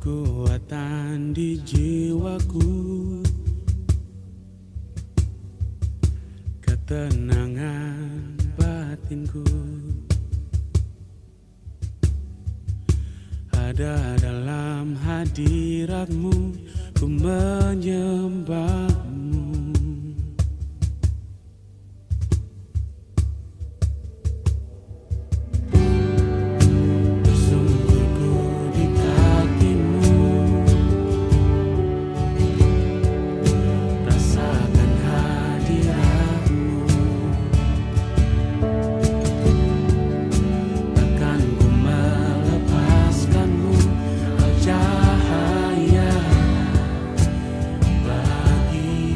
kekuatan di jiwaku, ketenangan batinku ada dalam hadiratmu, ku menyembahmu. Bersungguhku di kakimu, rasakan hadiratmu. Takkan ku melepaskanmu, kau cahaya bagi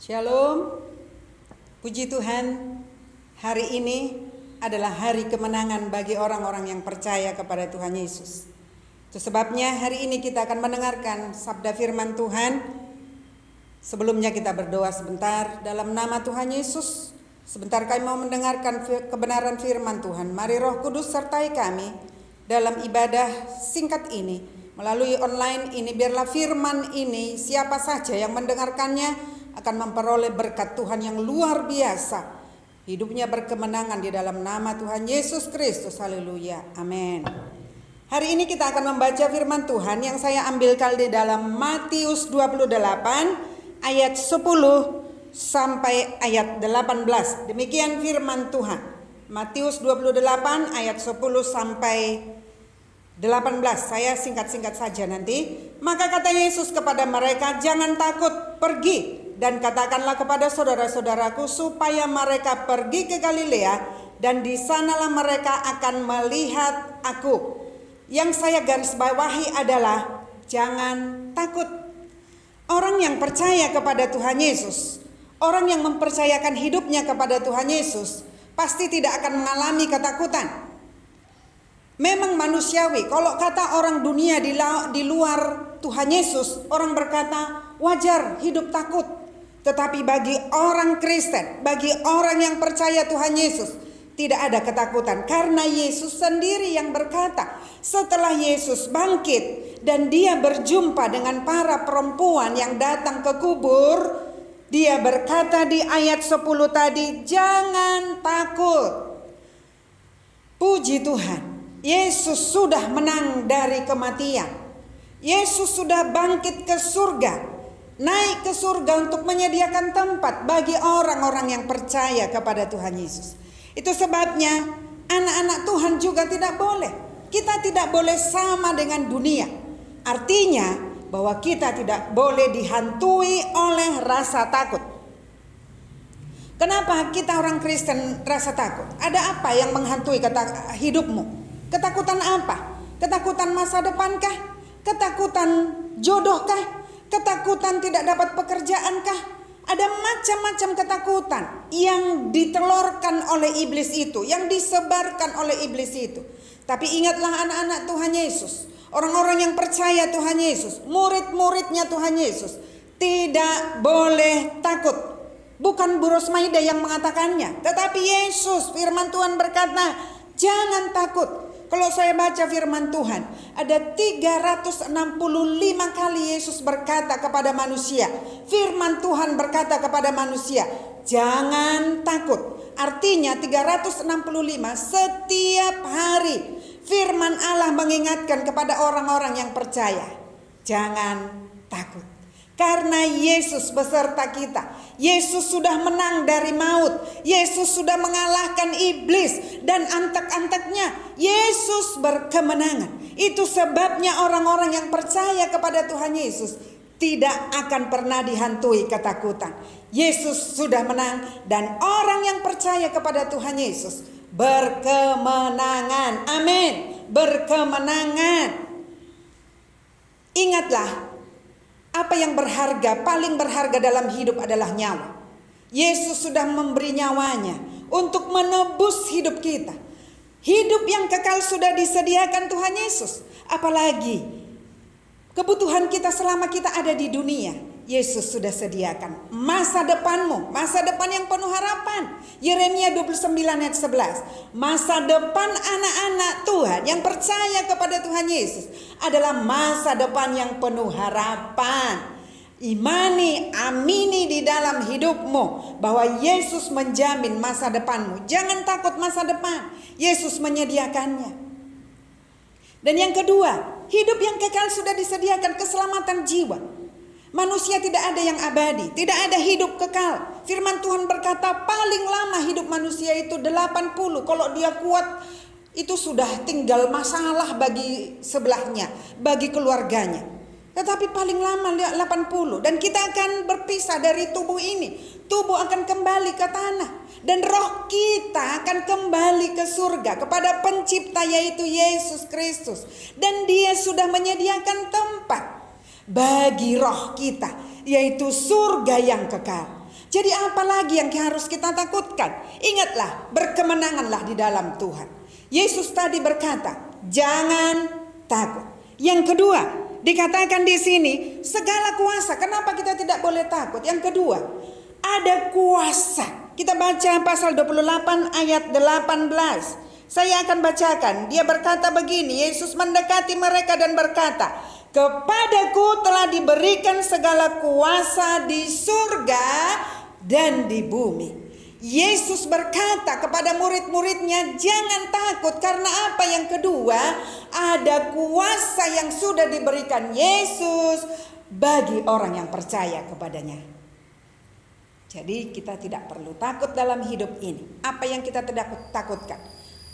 Shalom, puji Tuhan, hari ini adalah hari kemenangan bagi orang-orang yang percaya kepada Tuhan Yesus. Itu sebabnya hari ini kita akan mendengarkan sabda firman Tuhan. Sebelumnya kita berdoa sebentar dalam nama Tuhan Yesus. Sebentar kami mau mendengarkan kebenaran firman Tuhan. Mari Roh Kudus sertai kami dalam ibadah singkat ini. Melalui online ini, biarlah firman ini siapa saja yang mendengarkannya akan memperoleh berkat Tuhan yang luar biasa. Hidupnya berkemenangan di dalam nama Tuhan Yesus Kristus. Haleluya. Amin. Hari ini kita akan membaca firman Tuhan yang saya ambilkan di dalam Matius 28 ayat 10 sampai ayat 18. Demikian firman Tuhan. Matius 28 ayat 10 sampai 18. Saya singkat-singkat saja nanti. Maka kata Yesus kepada mereka, "Jangan takut, pergi dan katakanlah kepada saudara-saudaraku supaya mereka pergi ke Galilea, dan di sanalah mereka akan melihat aku." Yang saya garis bawahi adalah jangan takut. Orang yang percaya kepada Tuhan Yesus, orang yang mempercayakan hidupnya kepada Tuhan Yesus, pasti tidak akan mengalami ketakutan. Memang manusiawi, kalau kata orang dunia di luar Tuhan Yesus, orang berkata wajar hidup takut. Tetapi bagi orang Kristen, bagi orang yang percaya Tuhan Yesus, tidak ada ketakutan. Karena Yesus sendiri yang berkata, setelah Yesus bangkit dan dia berjumpa dengan para perempuan yang datang ke kubur, dia berkata di ayat 10 tadi, jangan takut. Puji Tuhan, Yesus sudah menang dari kematian. Yesus sudah bangkit ke surga. Naik ke surga untuk menyediakan tempat bagi orang-orang yang percaya kepada Tuhan Yesus. Itu sebabnya anak-anak Tuhan juga tidak boleh. Kita tidak boleh sama dengan dunia. Artinya bahwa kita tidak boleh dihantui oleh rasa takut. Kenapa kita orang Kristen rasa takut? Ada apa yang menghantui hidupmu? Ketakutan apa? Ketakutan masa depankah? Ketakutan jodohkah? Ketakutan tidak dapat pekerjaankah? Ada macam-macam ketakutan yang ditelurkan oleh iblis itu, yang disebarkan oleh iblis itu. Tapi ingatlah anak-anak Tuhan Yesus, orang-orang yang percaya Tuhan Yesus, murid-muridnya Tuhan Yesus, tidak boleh takut. Bukan Bu Rosmaida yang mengatakannya, tetapi Yesus, firman Tuhan berkata, jangan takut. Kalau saya baca firman Tuhan, ada 365 kali Yesus berkata kepada manusia. Firman Tuhan berkata kepada manusia, jangan takut. Artinya 365 setiap hari firman Allah mengingatkan kepada orang-orang yang percaya, jangan takut. Karena Yesus beserta kita. Yesus sudah menang dari maut. Yesus sudah mengalahkan iblis dan antek-anteknya. Yesus berkemenangan. Itu sebabnya orang-orang yang percaya kepada Tuhan Yesus tidak akan pernah dihantui ketakutan. Yesus sudah menang dan orang yang percaya kepada Tuhan Yesus berkemenangan. Amin. Berkemenangan. Ingatlah, apa yang berharga, paling berharga dalam hidup adalah nyawa. Yesus sudah memberi nyawanya untuk menebus hidup kita. Hidup yang kekal sudah disediakan Tuhan Yesus. Apalagi kebutuhan kita selama kita ada di dunia, Yesus sudah sediakan. Masa depanmu, masa depan yang penuh harapan. Yeremia 29 ayat 11. Masa depan anak-anak Tuhan yang percaya kepada Tuhan Yesus adalah masa depan yang penuh harapan. Imani, amini di dalam hidupmu bahwa Yesus menjamin masa depanmu. Jangan takut masa depan. Yesus menyediakannya. Dan yang kedua, hidup yang kekal sudah disediakan, keselamatan jiwa. Manusia tidak ada yang abadi, tidak ada hidup kekal. Firman Tuhan berkata paling lama hidup manusia itu 80. Kalau dia kuat itu sudah tinggal masalah bagi sebelahnya, bagi keluarganya. Tetapi paling lama 80. Dan kita akan berpisah dari tubuh ini. Tubuh akan kembali ke tanah. Dan roh kita akan kembali ke surga kepada pencipta yaitu Yesus Kristus. Dan dia sudah menyediakan tempat bagi roh kita, yaitu surga yang kekal. Jadi apa lagi yang harus kita takutkan? Ingatlah, berkemenanganlah di dalam Tuhan. Yesus tadi berkata, jangan takut. Yang kedua, dikatakan di sini segala kuasa. Kenapa kita tidak boleh takut? Yang kedua, ada kuasa. Kita baca pasal 28 ayat 18. Saya akan bacakan. Dia berkata begini, Yesus mendekati mereka dan berkata, kepadaku telah diberikan segala kuasa di surga dan di bumi. Yesus berkata kepada murid-muridnya, jangan takut. Karena apa? Yang kedua, ada kuasa yang sudah diberikan Yesus bagi orang yang percaya kepadanya. Jadi kita tidak perlu takut dalam hidup ini. Apa yang kita tidak takutkan?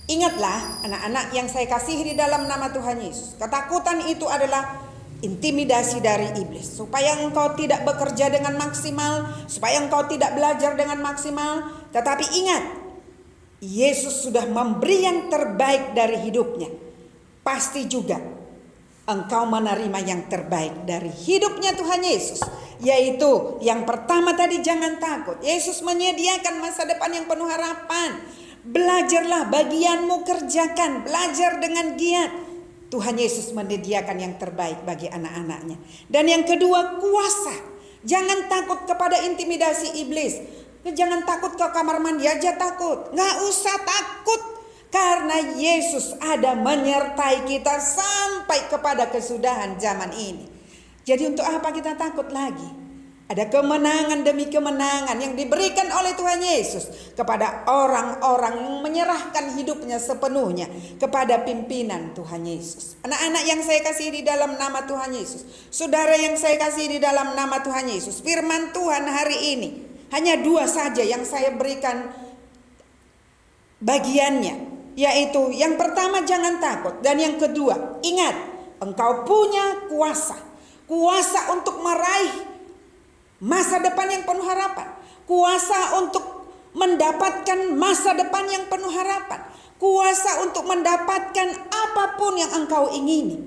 Ingatlah anak-anak yang saya kasihi di dalam nama Tuhan Yesus. Ketakutan itu adalah intimidasi dari iblis. Supaya engkau tidak bekerja dengan maksimal. Supaya engkau tidak belajar dengan maksimal. Tetapi ingat, Yesus sudah memberi yang terbaik dari hidupnya. Pasti juga engkau menerima yang terbaik dari hidupnya Tuhan Yesus. Yaitu yang pertama tadi, jangan takut. Yesus menyediakan masa depan yang penuh harapan. Belajarlah, bagianmu kerjakan. Belajar dengan giat. Tuhan Yesus menyediakan yang terbaik bagi anak-anaknya. Dan yang kedua, kuasa. Jangan takut kepada intimidasi iblis. Jangan takut ke kamar mandi aja takut. Gak usah takut. Karena Yesus ada menyertai kita sampai kepada kesudahan zaman ini. Jadi untuk apa kita takut lagi? Ada kemenangan demi kemenangan yang diberikan oleh Tuhan Yesus kepada orang-orang yang menyerahkan hidupnya sepenuhnya kepada pimpinan Tuhan Yesus. Anak-anak yang saya kasih di dalam nama Tuhan Yesus, saudara yang saya kasih di dalam nama Tuhan Yesus, firman Tuhan hari ini hanya 2 saja yang saya berikan bagiannya, yaitu yang pertama jangan takut, dan yang kedua ingat, engkau punya kuasa untuk meraih masa depan yang penuh harapan. Kuasa untuk mendapatkan masa depan yang penuh harapan. Kuasa untuk mendapatkan apapun yang engkau ingini.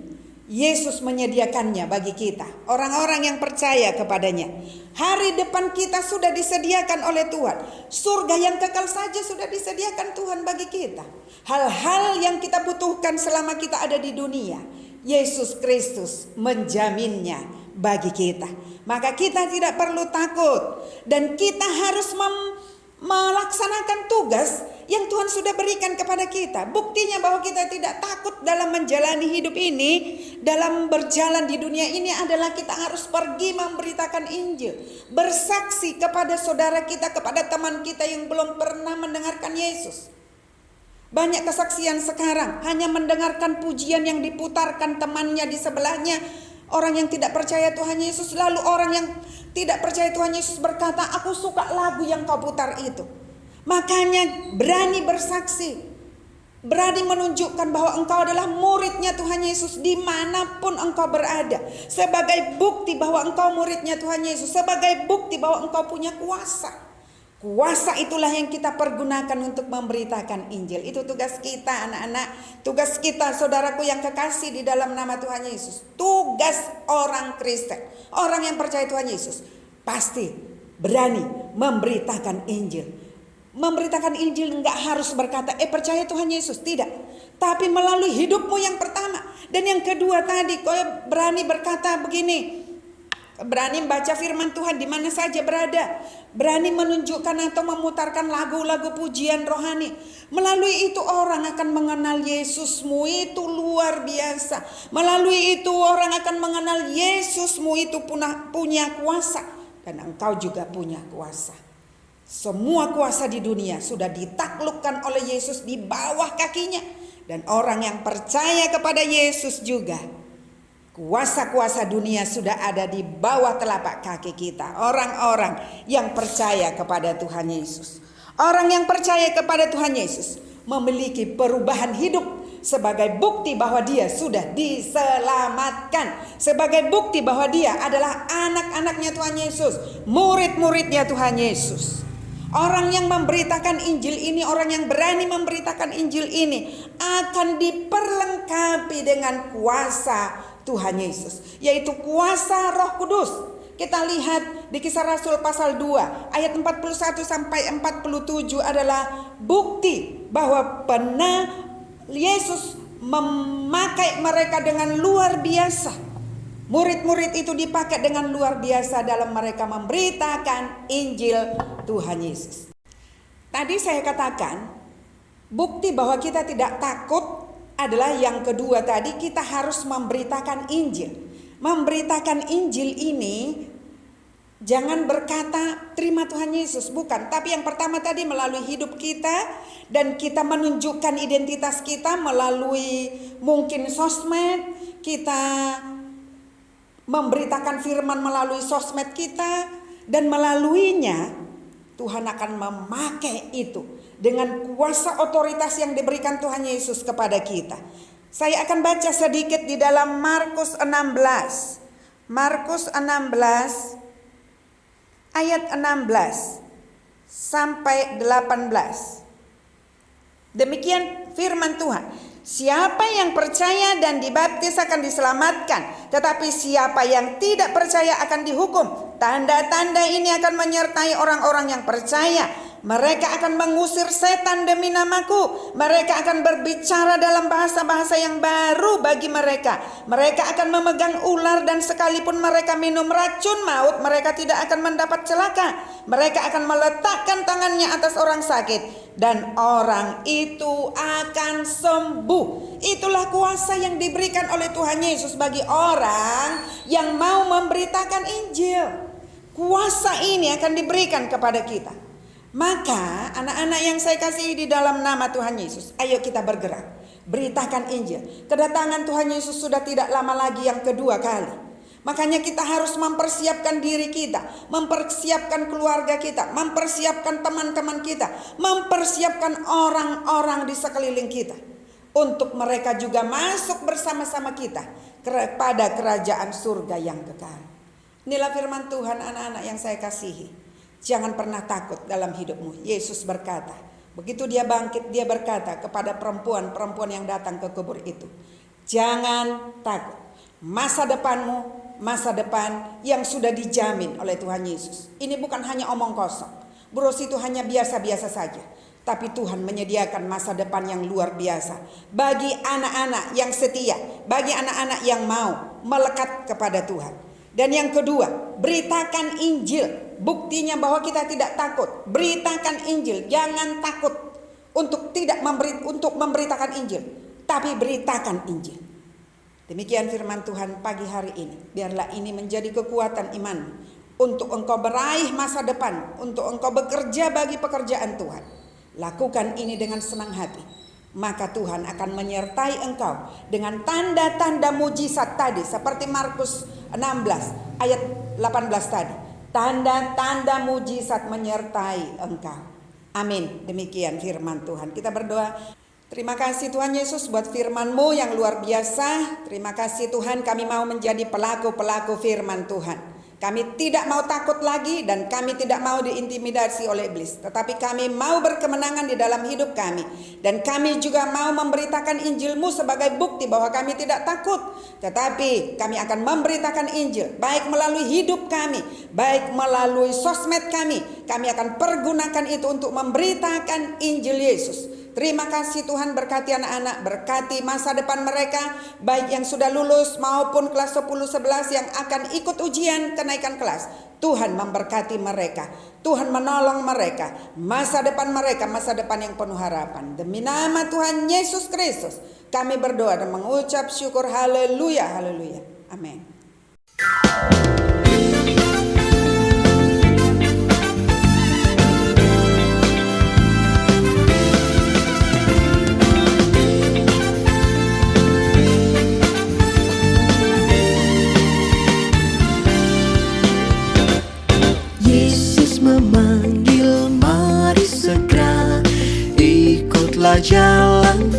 Yesus menyediakannya bagi kita, orang-orang yang percaya kepadanya. Hari depan kita sudah disediakan oleh Tuhan. Surga yang kekal saja sudah disediakan Tuhan bagi kita. Hal-hal yang kita butuhkan selama kita ada di dunia, Yesus Kristus menjaminnya bagi kita. Maka kita tidak perlu takut. Dan kita harus melaksanakan tugas yang Tuhan sudah berikan kepada kita. Buktinya bahwa kita tidak takut dalam menjalani hidup ini, dalam berjalan di dunia ini adalah kita harus pergi memberitakan Injil. Bersaksi kepada saudara kita, kepada teman kita yang belum pernah mendengarkan Yesus. Banyak kesaksian sekarang hanya mendengarkan pujian yang diputarkan temannya di sebelahnya. Orang yang tidak percaya Tuhan Yesus, lalu orang yang tidak percaya Tuhan Yesus berkata, aku suka lagu yang kau putar itu. Makanya berani bersaksi, berani menunjukkan bahwa engkau adalah muridnya Tuhan Yesus dimanapun engkau berada. Sebagai bukti bahwa engkau muridnya Tuhan Yesus, sebagai bukti bahwa engkau punya kuasa. Kuasa itulah yang kita pergunakan untuk memberitakan Injil. Itu tugas kita anak-anak. Tugas kita saudaraku yang kekasih di dalam nama Tuhan Yesus. Tugas orang Kristen, orang yang percaya Tuhan Yesus, pasti berani memberitakan Injil. Memberitakan Injil enggak harus berkata percaya Tuhan Yesus, tidak. Tapi melalui hidupmu yang pertama. Dan yang kedua tadi kau berani berkata begini, berani membaca firman Tuhan di mana saja berada. Berani menunjukkan atau memutarkan lagu-lagu pujian rohani. Melalui itu orang akan mengenal Yesusmu itu luar biasa. Melalui itu orang akan mengenal Yesusmu itu punya kuasa. Dan engkau juga punya kuasa. Semua kuasa di dunia sudah ditaklukkan oleh Yesus di bawah kakinya. Dan orang yang percaya kepada Yesus juga, kuasa-kuasa dunia sudah ada di bawah telapak kaki kita. Orang-orang yang percaya kepada Tuhan Yesus. Orang yang percaya kepada Tuhan Yesus memiliki perubahan hidup sebagai bukti bahwa dia sudah diselamatkan. Sebagai bukti bahwa dia adalah anak-anaknya Tuhan Yesus, murid-muridnya Tuhan Yesus. Orang yang memberitakan Injil ini, orang yang berani memberitakan Injil ini akan diperlengkapi dengan kuasa Tuhan Yesus, yaitu kuasa Roh Kudus. Kita lihat di Kisah Rasul pasal 2 ayat 41 sampai 47 adalah bukti bahwa benar Yesus memakai mereka dengan luar biasa. Murid-murid itu dipakai dengan luar biasa dalam mereka memberitakan Injil Tuhan Yesus. Tadi saya katakan bukti bahwa kita tidak takut adalah yang kedua tadi, kita harus memberitakan Injil. Memberitakan Injil ini jangan berkata terima Tuhan Yesus, bukan. Tapi yang pertama tadi melalui hidup kita, dan kita menunjukkan identitas kita melalui mungkin sosmed. Kita memberitakan firman melalui sosmed kita, dan melaluinya Tuhan akan memakai itu dengan kuasa otoritas yang diberikan Tuhan Yesus kepada kita. Saya akan baca sedikit di dalam Markus 16. Markus 16 ayat 16 sampai 18. Demikian firman Tuhan. Siapa yang percaya dan dibaptis akan diselamatkan, tetapi siapa yang tidak percaya akan dihukum. Tanda-tanda ini akan menyertai orang-orang yang percaya. Mereka akan mengusir setan demi namaku. Mereka akan berbicara dalam bahasa-bahasa yang baru bagi mereka. Mereka akan memegang ular, dan sekalipun mereka minum racun maut, mereka tidak akan mendapat celaka. Mereka akan meletakkan tangannya atas orang sakit, dan orang itu akan sembuh. Itulah kuasa yang diberikan oleh Tuhan Yesus bagi orang yang mau memberitakan Injil. Kuasa ini akan diberikan kepada kita. Maka anak-anak yang saya kasihi di dalam nama Tuhan Yesus, ayo kita bergerak, beritakan Injil. Kedatangan Tuhan Yesus sudah tidak lama lagi, yang kedua kali. Makanya kita harus mempersiapkan diri kita, mempersiapkan keluarga kita, mempersiapkan teman-teman kita, mempersiapkan orang-orang di sekeliling kita, untuk mereka juga masuk bersama-sama kita kepada kerajaan surga yang kekal. Inilah firman Tuhan, anak-anak yang saya kasihi. Jangan pernah takut dalam hidupmu. Yesus berkata, begitu dia bangkit, dia berkata kepada perempuan-perempuan yang datang ke kubur itu, jangan takut. Masa depanmu, masa depan yang sudah dijamin oleh Tuhan Yesus. Ini bukan hanya omong kosong. Bros itu hanya biasa-biasa saja. Tapi Tuhan menyediakan masa depan yang luar biasa bagi anak-anak yang setia, bagi anak-anak yang mau melekat kepada Tuhan. Dan yang kedua, beritakan Injil. Buktinya bahwa kita tidak takut. Beritakan Injil. Jangan takut untuk memberitakan Injil, tapi beritakan Injil. Demikian firman Tuhan pagi hari ini. Biarlah ini menjadi kekuatan iman untuk engkau meraih masa depan, untuk engkau bekerja bagi pekerjaan Tuhan. Lakukan ini dengan senang hati. Maka Tuhan akan menyertai engkau dengan tanda-tanda mujizat tadi, seperti Markus 16 ayat 18 tadi. Tanda-tanda mujizat menyertai engkau. Amin. Demikian firman Tuhan. Kita berdoa. Terima kasih Tuhan Yesus buat firman-Mu yang luar biasa. Terima kasih Tuhan, kami mau menjadi pelaku-pelaku firman Tuhan. Kami tidak mau takut lagi, dan kami tidak mau diintimidasi oleh iblis. Tetapi kami mau berkemenangan di dalam hidup kami. Dan kami juga mau memberitakan Injil-Mu sebagai bukti bahwa kami tidak takut. Tetapi kami akan memberitakan Injil, baik melalui hidup kami, baik melalui sosmed kami. Kami akan pergunakan itu untuk memberitakan Injil Yesus. Terima kasih Tuhan, berkati anak-anak, berkati masa depan mereka, baik yang sudah lulus maupun kelas 10-11 yang akan ikut ujian kenaikan kelas. Tuhan memberkati mereka, Tuhan menolong mereka, masa depan mereka, masa depan yang penuh harapan. Demi nama Tuhan Yesus Kristus, kami berdoa dan mengucap syukur. Haleluya, haleluya, amin. Memanggil, mari segera ikutlah jalan